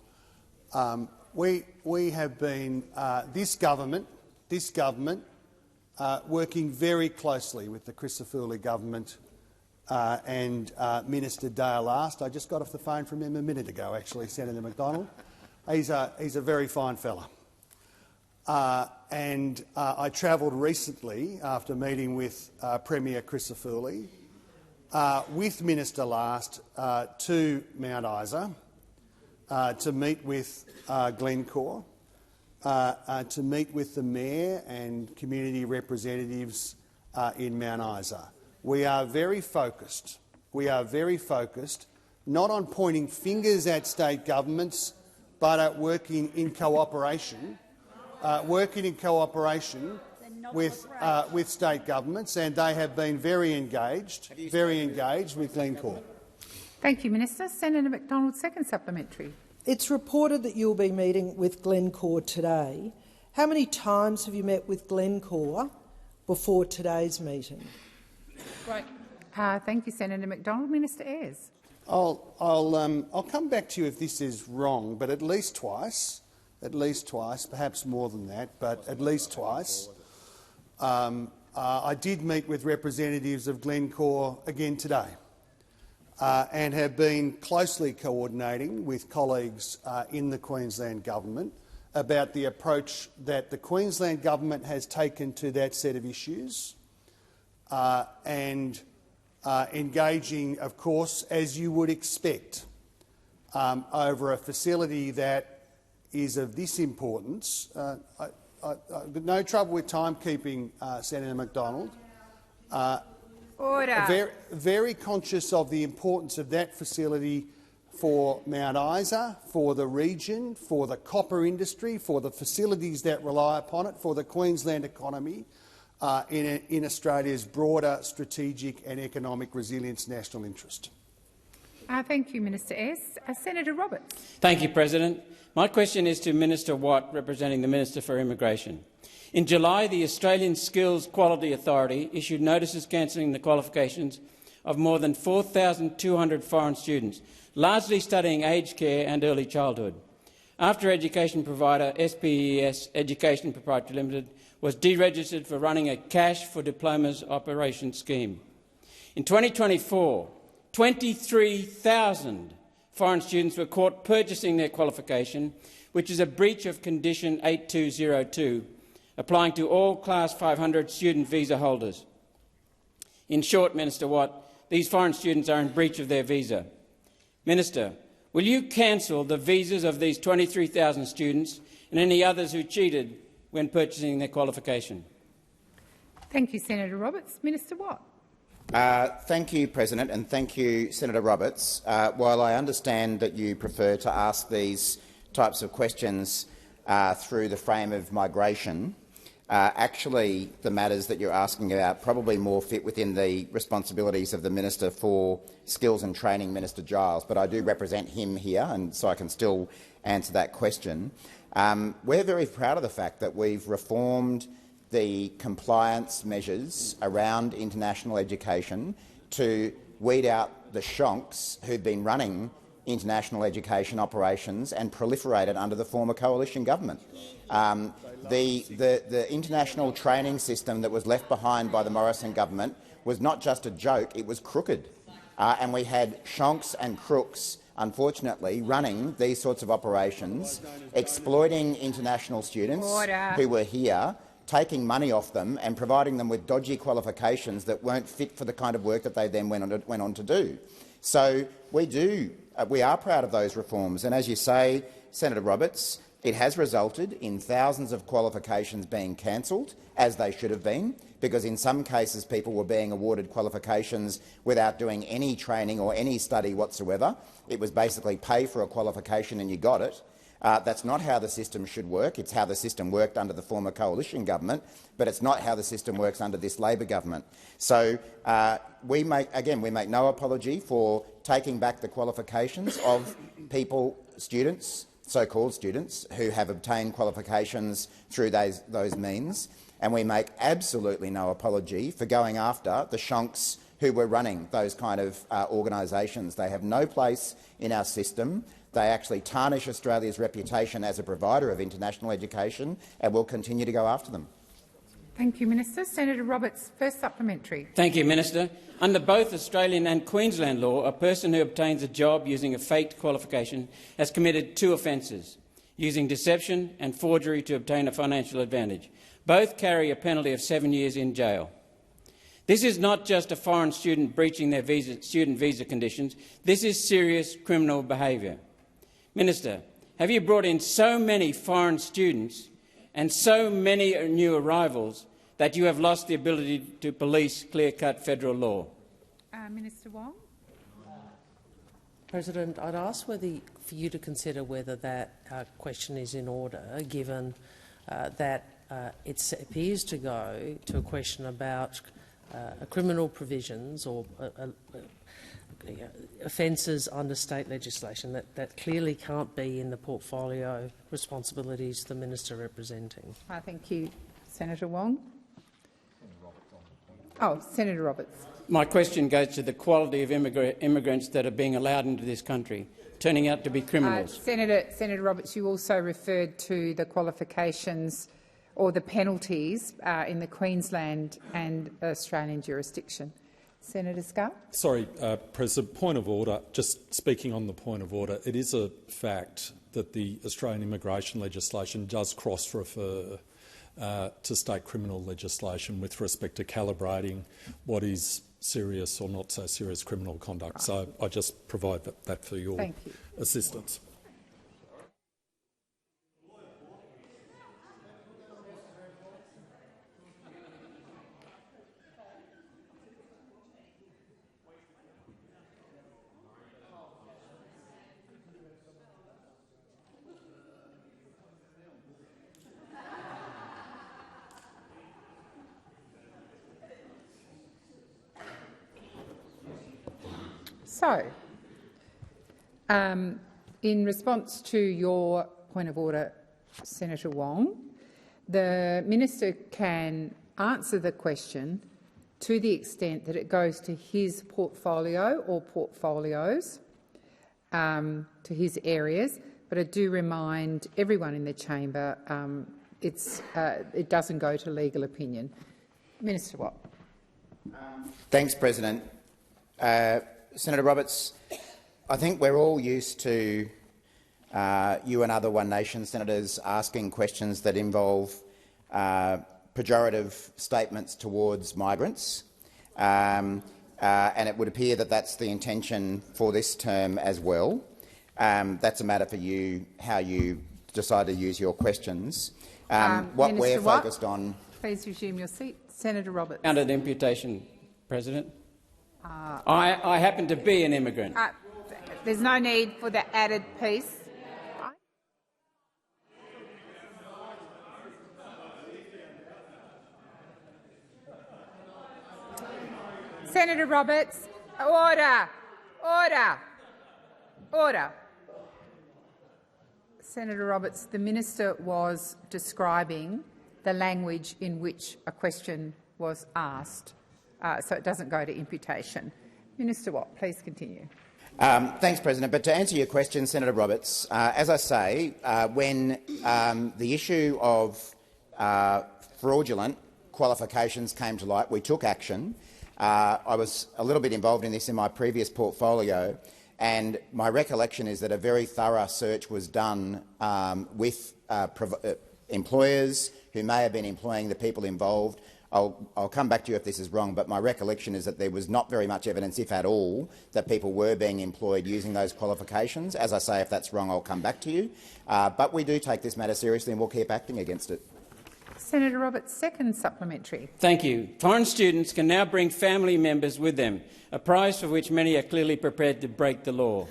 We have been, this government this government, working very closely with the Crisafulli government and Minister Dale Last. I just got off the phone from him a minute ago, actually, Senator McDonald. He's a very fine fella. I travelled recently after meeting with Premier Crisafulli with Minister Last to Mount Isa to meet with Glencore, to meet with the Mayor and community representatives in Mount Isa. We are very focused. We are very focused, not on pointing fingers at state governments, but at working in cooperation, with state governments, and they have been very engaged with Glencore. Thank you, Minister. Senator McDonald, second supplementary. It's reported that you'll be meeting with Glencore today. How many times have you met with Glencore before today's meeting? Right. Thank you, Senator McDonald. Minister Ayres. I'll come back to you if this is wrong, but at least twice, perhaps more than that, but at least twice. I did meet with representatives of Glencore again today and have been closely coordinating with colleagues in the Queensland government about the approach that the Queensland government has taken to that set of issues and engaging, of course, as you would expect, over a facility that is of this importance. I've got no trouble with timekeeping, Senator McDonald. Order. Very conscious of the importance of that facility for Mount Isa, for the region, for the copper industry, for the facilities that rely upon it, for the Queensland economy, in Australia's broader strategic and economic resilience national interest. Thank you, Minister Ayres. Senator Roberts. Thank you, President. My question is to Minister Watt, representing the Minister for Immigration. In July, the Australian Skills Quality Authority issued notices cancelling the qualifications of more than 4,200 foreign students, largely studying aged care and early childhood, after education provider SPES Education Proprietary Limited was deregistered for running a cash for diplomas operation scheme. In 2024, 23,000 foreign students were caught purchasing their qualification, which is a breach of Condition 8202, applying to all Class 500 student visa holders. In short, Minister Watt, these foreign students are in breach of their visa. Minister, will you cancel the visas of these 23,000 students and any others who cheated when purchasing their qualification? Thank you, Senator Roberts. Minister Watt. Thank you, President, and thank you, Senator Roberts. While I understand that you prefer to ask these types of questions through the frame of migration, actually the matters that you're asking about probably more fit within the responsibilities of the Minister for Skills and Training, Minister Giles, but I do represent him here, and so I can still answer that question. We're very proud of the fact that we've reformed the compliance measures around international education to weed out the shonks who've been running international education operations and proliferated under the former coalition government. The international training system that was left behind by the Morrison government was not just a joke, it was crooked. And we had shonks and crooks, unfortunately, running these sorts of operations, exploiting international students who were here, taking money off them and providing them with dodgy qualifications that weren't fit for the kind of work that they then went on to do. So we are proud of those reforms, and as you say, Senator Roberts, it has resulted in thousands of qualifications being cancelled, as they should have been, because in some cases people were being awarded qualifications without doing any training or any study whatsoever. It was basically pay for a qualification and you got it. That's not how the system should work. It's how the system worked under the former coalition government, but it's not how the system works under this Labor government. So we make no apology for taking back the qualifications of people, students, so-called students, who have obtained qualifications through those means, and we make absolutely no apology for going after the shonks who were running those kind of organisations. They have no place in our system. They actually tarnish Australia's reputation as a provider of international education, and we'll continue to go after them. Thank you, Minister. Senator Roberts, first supplementary. Thank you, Minister. Under both Australian and Queensland law, a person who obtains a job using a faked qualification has committed 2 offences, using deception and forgery to obtain a financial advantage. Both carry a penalty of 7 years in jail. This is not just a foreign student breaching their student visa conditions. This is serious criminal behaviour. Minister, have you brought in so many foreign students and so many new arrivals that you have lost the ability to police clear-cut federal law? Minister Wong. President, I'd ask for you to consider whether that question is in order, given that it appears to go to a question about criminal provisions or offences under state legislation that clearly can't be in the portfolio responsibilities the minister representing. Thank you, Senator Wong. Oh, Senator Roberts. My question goes to the quality of immigrants that are being allowed into this country, turning out to be criminals. Senator Roberts, you also referred to the qualifications or the penalties in the Queensland and Australian jurisdiction. Senator Scarr. Sorry, President, point of order. Just speaking on the point of order, it is a fact that the Australian immigration legislation does cross-refer to state criminal legislation with respect to calibrating what is serious or not so serious criminal conduct. Right. So I just provide that for your assistance. So, in response to your point of order, Senator Wong, the minister can answer the question to the extent that it goes to his portfolio or portfolios, to his areas, but I do remind everyone in the chamber it doesn't go to legal opinion. Minister Watt. Thanks, President. Senator Roberts, I think we're all used to you and other One Nation senators asking questions that involve pejorative statements towards migrants, and it would appear that that's the intention for this term as well. That's a matter for you, how you decide to use your questions. What we're focused on— Please resume your seat. Senator Roberts. Under the imputation, President. I happen to be an immigrant. There's no need for the added piece. Senator Roberts, order. Order. Order. Senator Roberts, the minister was describing the language in which a question was asked. So it doesn't go to imputation. Minister Watt, please continue. Thanks, President. But to answer your question, Senator Roberts, as I say, when the issue of fraudulent qualifications came to light, we took action. I was a little bit involved in this in my previous portfolio, and my recollection is that a very thorough search was done with employers who may have been employing the people involved. I'll come back to you if this is wrong, but my recollection is that there was not very much evidence, if at all, that people were being employed using those qualifications. As I say, if that's wrong, I'll come back to you. But we do take this matter seriously and we'll keep acting against it. Senator Roberts, second supplementary. Thank you. Foreign students can now bring family members with them, a prize for which many are clearly prepared to break the law.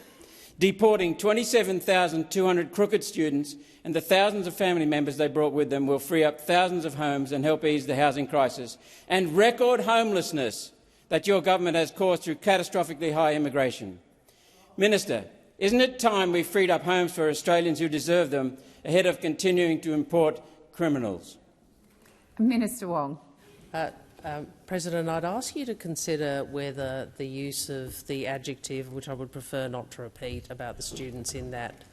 Deporting 27,200 crooked students and the thousands of family members they brought with them will free up thousands of homes and help ease the housing crisis and record homelessness that your government has caused through catastrophically high immigration. Minister, isn't it time we freed up homes for Australians who deserve them ahead of continuing to import criminals? Minister Wong. President, I'd ask you to consider whether the use of the adjective, which I would prefer not to repeat, about the students in that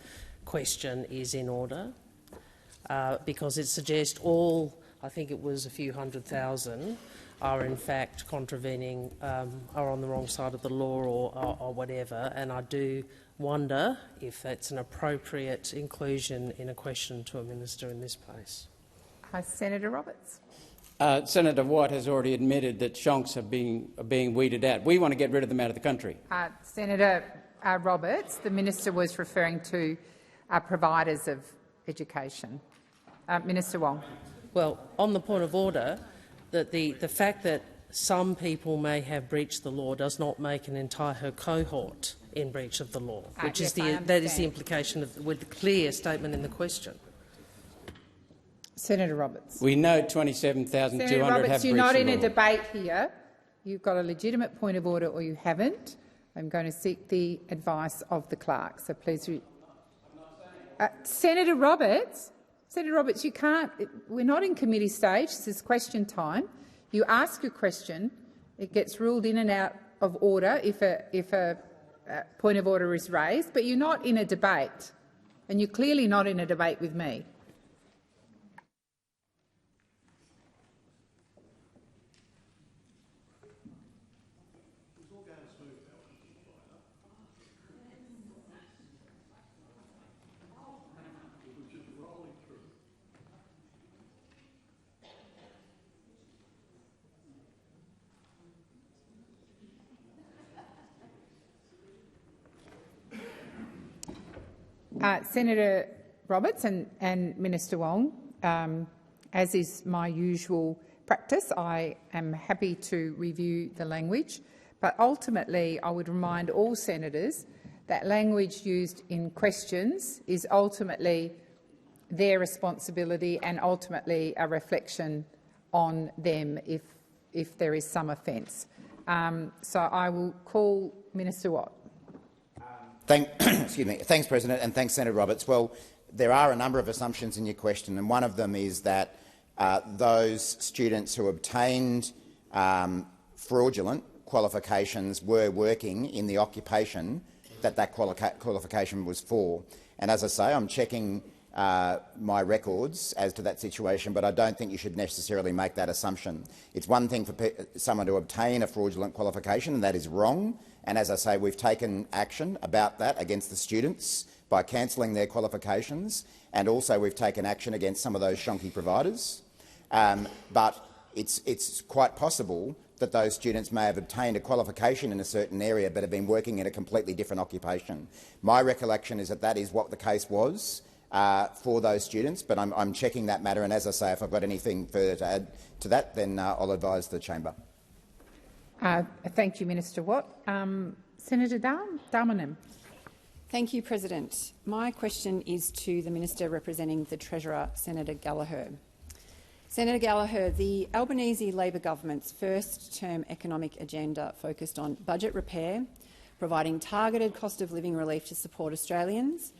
question is in order, because it suggests all I think it was a few 100,000, are in fact contravening, are on the wrong side of the law or whatever, and I do wonder if that's an appropriate inclusion in a question to a minister in this place. Senator Roberts. Senator Watt has already admitted that shonks are being weeded out. We want to get rid of them out of the country. Senator Roberts, the minister was referring to providers of education. Minister Wong. Well, on the point of order, that the fact that some people may have breached the law does not make an entire cohort in breach of the law, which yes, that is the implication with the clear statement in the question. Senator Roberts. We know 27,200 have breached the law. Senator Roberts, you're not in a debate here. You've got a legitimate point of order or you haven't. I'm going to seek the advice of the clerk. So please, Senator Roberts, you can't. We're not in committee stage. This is question time. You ask a question, it gets ruled in and out of order if a point of order is raised, but you're not in a debate, and you're clearly not in a debate with me. Senator Roberts and Minister Wong, as is my usual practice, I am happy to review the language, but ultimately I would remind all senators that language used in questions is ultimately their responsibility and ultimately a reflection on them if there is some offence. So I will call Minister Watt. Thanks, President, and thanks, Senator Roberts. Well, there are a number of assumptions in your question, and one of them is that those students who obtained fraudulent qualifications were working in the occupation that qualification was for. And as I say, I'm checking my records as to that situation, but I don't think you should necessarily make that assumption. It's one thing for someone to obtain a fraudulent qualification, and that is wrong. And as I say, we've taken action about that against the students by cancelling their qualifications, and also we've taken action against some of those shonky providers. But it's quite possible that those students may have obtained a qualification in a certain area but have been working in a completely different occupation. My recollection is that that is what the case was for those students, but I'm checking that matter, and as I say, if I've got anything further to add to that, then I'll advise the chamber. Thank you, Minister Watt. Senator Darmanin. Thank you, President. My question is to the Minister representing the Treasurer, Senator Gallagher. Senator Gallagher, the Albanese Labor government's first-term economic agenda focused on budget repair, providing targeted cost of living relief to support Australians,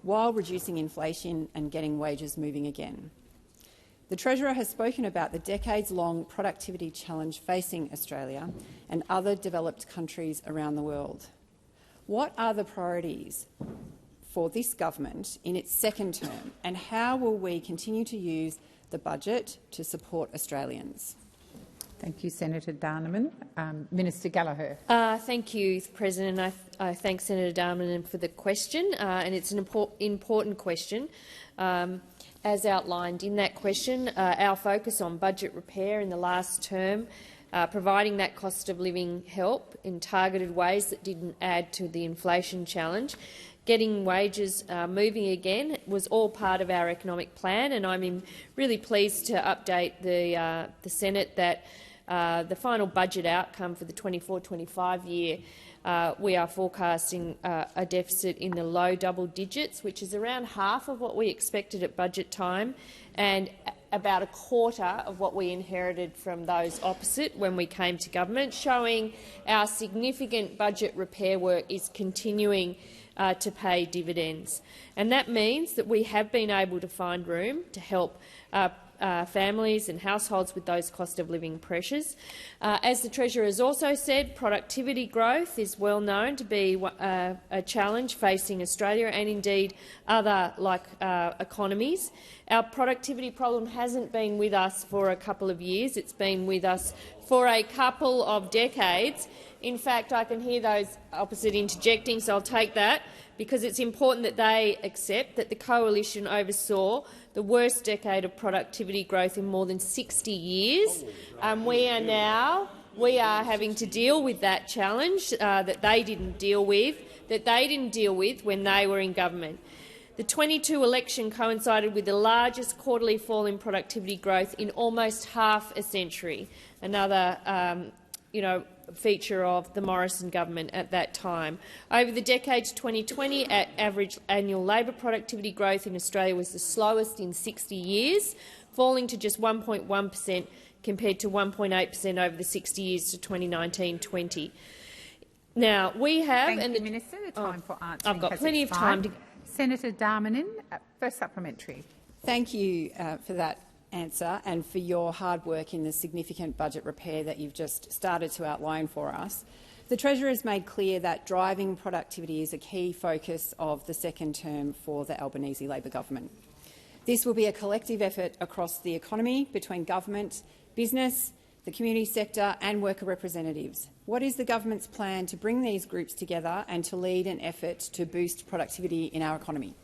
while reducing inflation and getting wages moving again. The Treasurer has spoken about the decades-long productivity challenge facing Australia and other developed countries around the world. What are the priorities for this government in its second term, and how will we continue to use the budget to support Australians? Thank you, Senator Darmanin. Minister Gallagher. Thank you, President. I thank Senator Darmanin for the question, and it's an important question. As outlined in that question, our focus on budget repair in the last term, providing that cost of living help in targeted ways that didn't add to the inflation challenge, getting wages moving again, was all part of our economic plan, and I'm really pleased to update the Senate that the final budget outcome for the 24-25 year, we are forecasting a deficit in the low double digits, which is around half of what we expected at budget time and about a quarter of what we inherited from those opposite when we came to government, showing our significant budget repair work is continuing to pay dividends. And that means that we have been able to find room to help families and households with those cost of living pressures. As the Treasurer has also said, productivity growth is well known to be a challenge facing Australia and indeed other economies. Our productivity problem hasn't been with us for a couple of years. It's been with us for a couple of decades. In fact, I can hear those opposite interjecting, so I'll take that, because it's important that they accept that the Coalition oversaw the worst decade of productivity growth in more than 60 years. We are having to deal with that challenge that they didn't deal with when they were in government. The 22 election coincided with the largest quarterly fall in productivity growth in almost half a century, another feature of the Morrison government at that time. Over the decade to 2020, average annual labour productivity growth in Australia was the slowest in 60 years, falling to just 1.1% compared to 1.8% over the 60 years to 2019-20. Now, we have— Thank you, Minister. The time for answering I've got plenty of time to— Senator Darmanin, first supplementary. Thank you for that answer and for your hard work in the significant budget repair that you've just started to outline for us. The Treasurer has made clear that driving productivity is a key focus of the second term for the Albanese Labor government. This will be a collective effort across the economy between government, business, the community sector and worker representatives. What is the government's plan to bring these groups together and to lead an effort to boost productivity in our economy?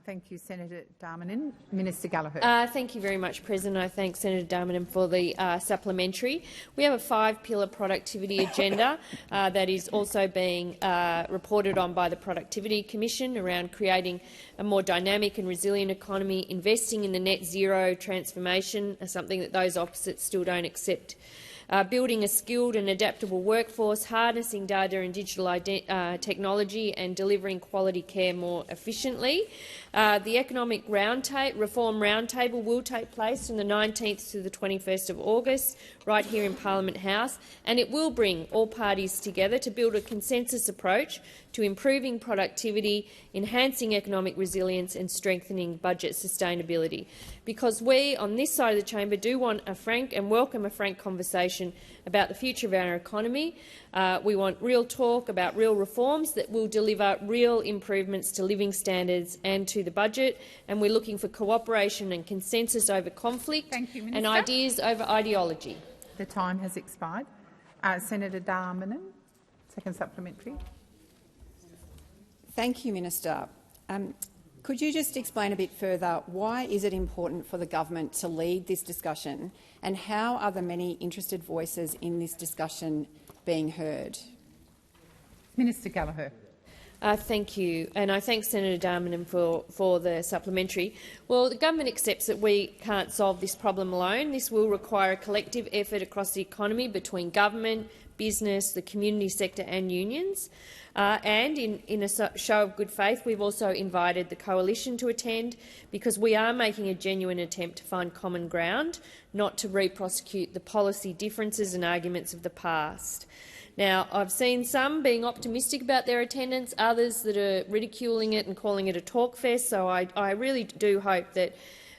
Thank you, Senator Darmanin. Minister Gallagher. Thank you very much, President. I thank Senator Darmanin for the supplementary. We have a 5-pillar productivity agenda that is also being reported on by the Productivity Commission around creating a more dynamic and resilient economy, investing in the net zero transformation, something that those opposites still don't accept. Building a skilled and adaptable workforce, harnessing data and digital technology and delivering quality care more efficiently. The Economic Reform Roundtable will take place from the 19th to the 21st of August, right here in Parliament House, and it will bring all parties together to build a consensus approach to improving productivity, enhancing economic resilience and strengthening budget sustainability. Because we, on this side of the chamber, do want a frank and welcome a frank conversation about the future of our economy. We want real talk about real reforms that will deliver real improvements to living standards and to the budget, and we're looking for cooperation and consensus over conflict and ideas over ideology. The time has expired. Senator Darmanin, second supplementary. Thank you, Minister. Could you just explain a bit further why is it important for the government to lead this discussion, and how are the many interested voices in this discussion being heard? Minister Gallagher. Thank you, and I thank Senator Darmanin for the supplementary. Well, the government accepts that we can't solve this problem alone. This will require a collective effort across the economy between government, business, the community sector and unions. And in a show of good faith, we've also invited the Coalition to attend, because we are making a genuine attempt to find common ground, not to re-prosecute the policy differences and arguments of the past. Now, I've seen some being optimistic about their attendance, others that are ridiculing it and calling it a talk fest, so I really do hope that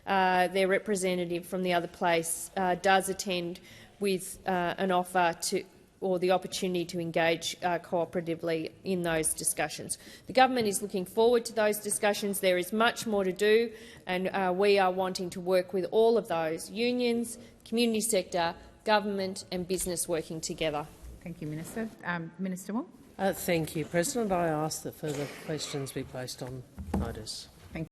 their representative from the other place does attend with an offer to or the opportunity to engage cooperatively in those discussions. The government is looking forward to those discussions. There is much more to do, and we are wanting to work with all of those unions, community sector, government and business working together. Thank you, Minister. Minister Wong. Thank you, President. I ask that further questions be placed on notice.